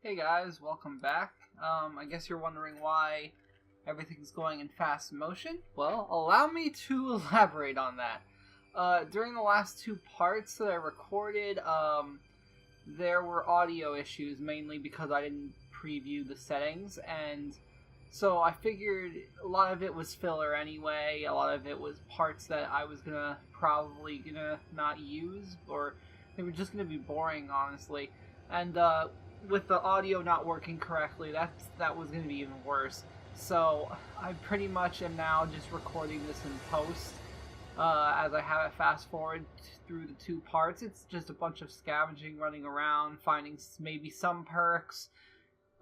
Hey guys, welcome back. I guess you're wondering why everything's going in fast motion. Well, allow me to elaborate on that. During the last two parts that I recorded, there were audio issues, mainly because I didn't preview the settings, and so I figured a lot of it was filler anyway. A lot of it was parts that I was probably gonna not use, or they were just gonna be boring, honestly. And with the audio not working correctly, that was going to be even worse. So I pretty much am now just recording this in post, as I have it fast forward through the two parts. It's just a bunch of scavenging, running around, finding maybe some perks,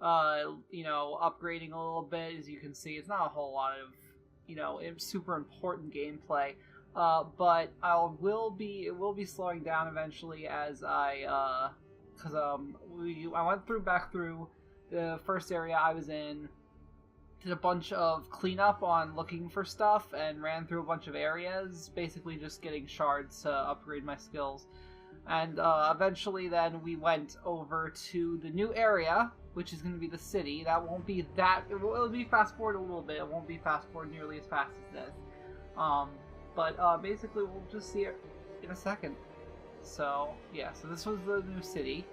upgrading a little bit. As you can see, it's not a whole lot of, super important gameplay. But it will be slowing down eventually as I because I went back through the first area I was in, did a bunch of cleanup on looking for stuff, and ran through a bunch of areas, basically just getting shards to upgrade my skills. And eventually then we went over to the new area, which is going to be the city. That won't be that, it'll be fast forward a little bit, it won't be fast forward nearly as fast as this. But basically we'll just see it in a second. So, yeah, so this was the new city.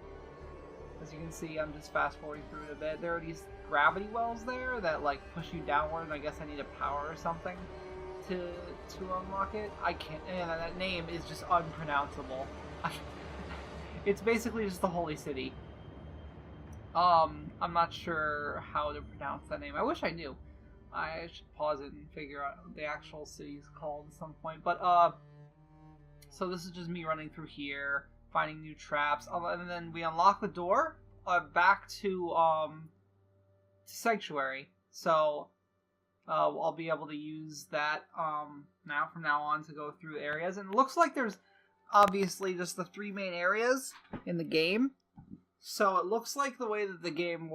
As you can see, I'm just fast forwarding through it a bit. There are these gravity wells there that, push you downward, and I guess I need a power or something to unlock it. I can't, and that name is just unpronounceable. It's basically just the Holy City. I'm not sure how to pronounce that name. I wish I knew. I should pause it and figure out what the actual city's called at some point. But, so this is just me running through here, finding new traps, and then we unlock the door back to Sanctuary. So I'll be able to use that from now on to go through areas. And it looks like there's obviously just the three main areas in the game. So it looks like the way that the game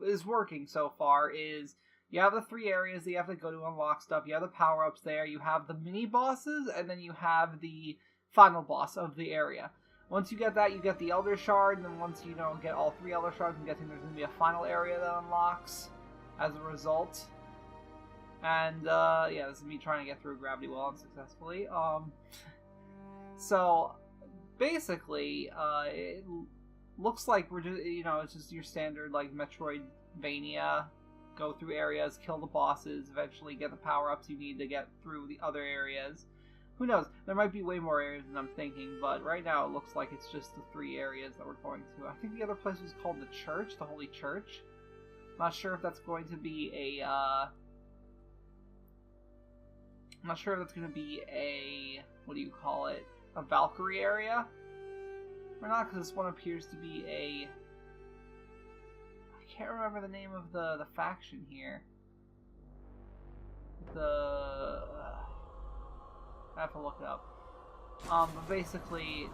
is working so far is you have the three areas that you have to go to unlock stuff. You have the power-ups there. You have the mini-bosses, and then you have the final boss of the area. Once you get that, you get the Elder Shard, and then once you get all three Elder Shards, I'm guessing there's going to be a final area that unlocks as a result. And, yeah, this is me trying to get through a gravity well unsuccessfully. So, basically, it looks like we're just, it's just your standard, Metroidvania. Go through areas, kill the bosses, eventually get the power-ups you need to get through the other areas. Who knows? There might be way more areas than I'm thinking, but right now it looks like it's just the three areas that we're going to. I think the other place was called the Church, the Holy Church. I'm not sure if that's going to be a, what do you call it? A Valkyrie area? Or not, because this one appears to be a... I can't remember the name of the faction here. I have to look it up. But basically,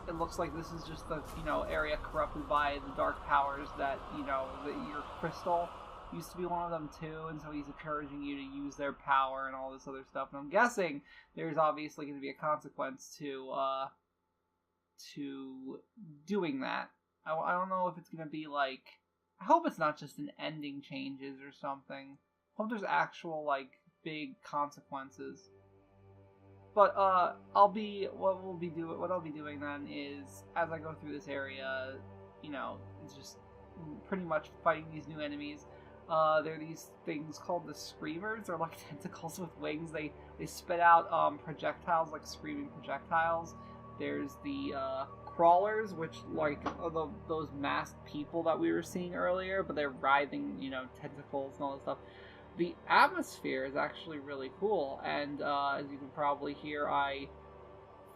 it looks like this is just the, area corrupted by the dark powers that, your crystal used to be one of them too, and so he's encouraging you to use their power and all this other stuff. And I'm guessing there's obviously going to be a consequence to doing that. I don't know if it's going to be I hope it's not just an ending changes or something. I hope there's actual, big consequences. But what I'll be doing then is, as I go through this area, it's just pretty much fighting these new enemies. There are these things called the Screamers. They're like tentacles with wings. They spit out projectiles, like screaming projectiles. There's the Crawlers, which those masked people that we were seeing earlier, but they're writhing, tentacles and all this stuff. The atmosphere is actually really cool, and as you can probably hear, I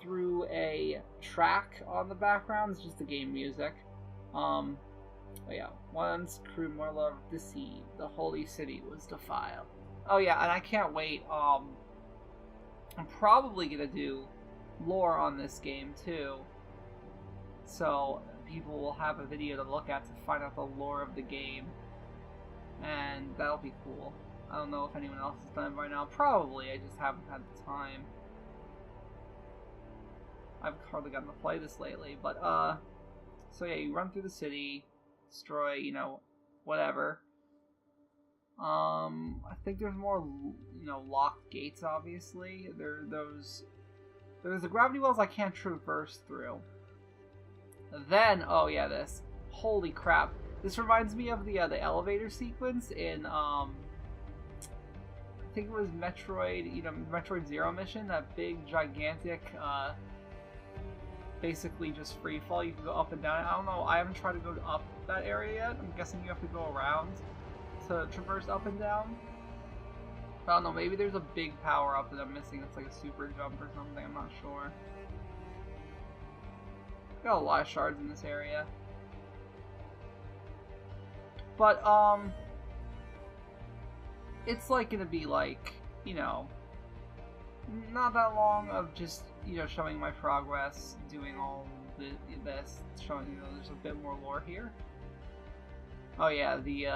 threw a track on the background. It's just the game music. But yeah, once crew more love deceived, the holy city was defiled. Oh yeah, and I can't wait. I'm probably gonna do lore on this game too, so people will have a video to look at to find out the lore of the game, and that'll be cool. I don't know if anyone else has done it by now. Probably, I just haven't had the time. I've hardly gotten to play this lately, but, so yeah, you run through the city, destroy, you know, whatever. I think there's more, you know, locked gates, obviously. There's the gravity wells I can't traverse through. Then, oh yeah, this. Holy crap. This reminds me of the elevator sequence in, I think it was Metroid, you know, Metroid Zero Mission, that big, gigantic, basically just free fall. You can go up and down. I don't know, I haven't tried to go up that area yet. I'm guessing you have to go around to traverse up and down. I don't know, maybe there's a big power up that I'm missing. It's like a super jump or something, I'm not sure. Got a lot of shards in this area. But, it's like gonna be like, you know, not that long of just, you know, showing my progress, doing all this, showing, you know, there's a bit more lore here. Oh yeah, the,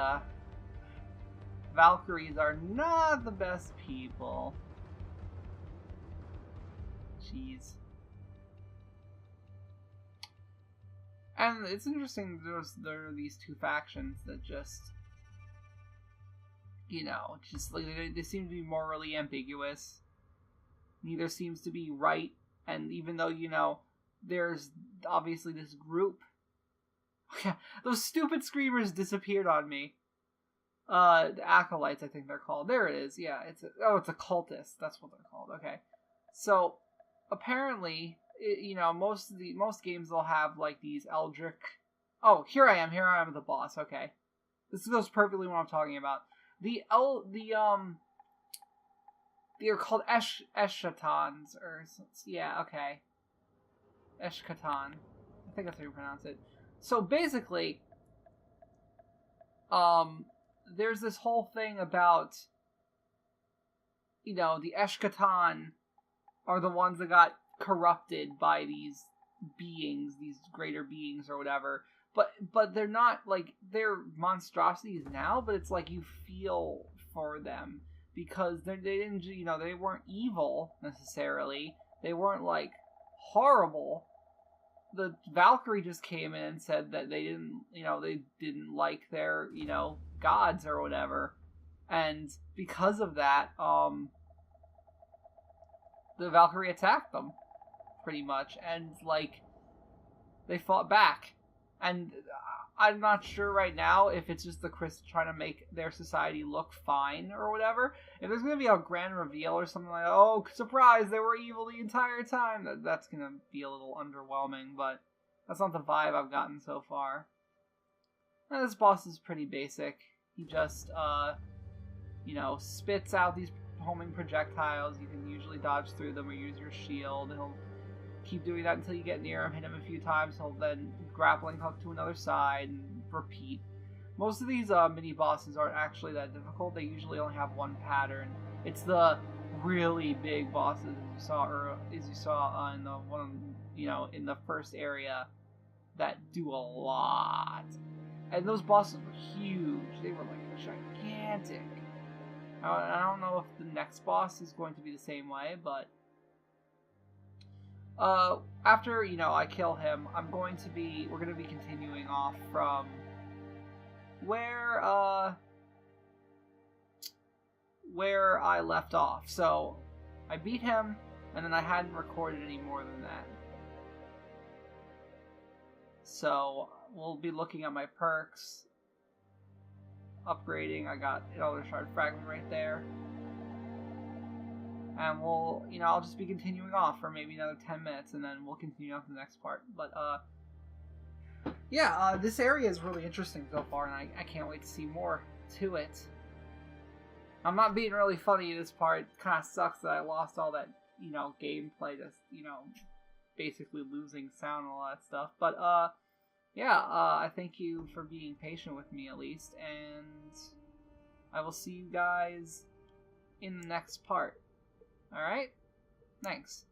Valkyries are not the best people. Jeez. And it's interesting, there are these two factions that just, you know, just like they seem to be morally ambiguous. Neither seems to be right, and even though, you know, there's obviously this group. Those stupid screamers disappeared on me. The acolytes, I think they're called. There it is. Yeah, it's a cultist. That's what they're called. Okay, so apparently, you know, most games will have like these eldritch. Oh, here I am at the boss. Okay, this goes perfectly what I'm talking about. They're called Eshkatans, or yeah, okay, Eshkatan. I think that's how you pronounce it. So basically, there's this whole thing about, you know, the Eshkatan are the ones that got corrupted by these beings, these greater beings or whatever. But they're not, like, they're monstrosities now, but it's like you feel for them because they didn't, you know, they weren't evil necessarily. They weren't, like, horrible. The Valkyrie just came in and said that they didn't like their, you know, gods or whatever. And because of that, the Valkyrie attacked them, pretty much. And, like, they fought back. And I'm not sure right now if it's just the Chris trying to make their society look fine or whatever. If there's going to be a grand reveal or something like, oh, surprise, they were evil the entire time, that's going to be a little underwhelming, but that's not the vibe I've gotten so far. And this boss is pretty basic. He just, you know, spits out these homing projectiles. You can usually dodge through them or use your shield. He'll keep doing that until you get near him, hit him a few times. He'll then grappling hook to another side and repeat. Most of these mini bosses aren't actually that difficult. They usually only have one pattern. It's the really big bosses as you saw in the one, you know, in the first area that do a lot. And those bosses were huge. They were like gigantic. I don't know if the next boss is going to be the same way, but after, you know, I kill him, we're going to be continuing off from where I left off. So I beat him, and then I hadn't recorded any more than that. So we'll be looking at my perks, upgrading. I got an Elder Shard Fragment right there. And we'll, you know, I'll just be continuing off for maybe another 10 minutes, and then we'll continue on to the next part. But, yeah, this area is really interesting so far, and I can't wait to see more to it. I'm not being really funny in this part. It kind of sucks that I lost all that, you know, gameplay, just, you know, basically losing sound and all that stuff. But, yeah, I thank you for being patient with me, at least, and I will see you guys in the next part. Alright? Thanks.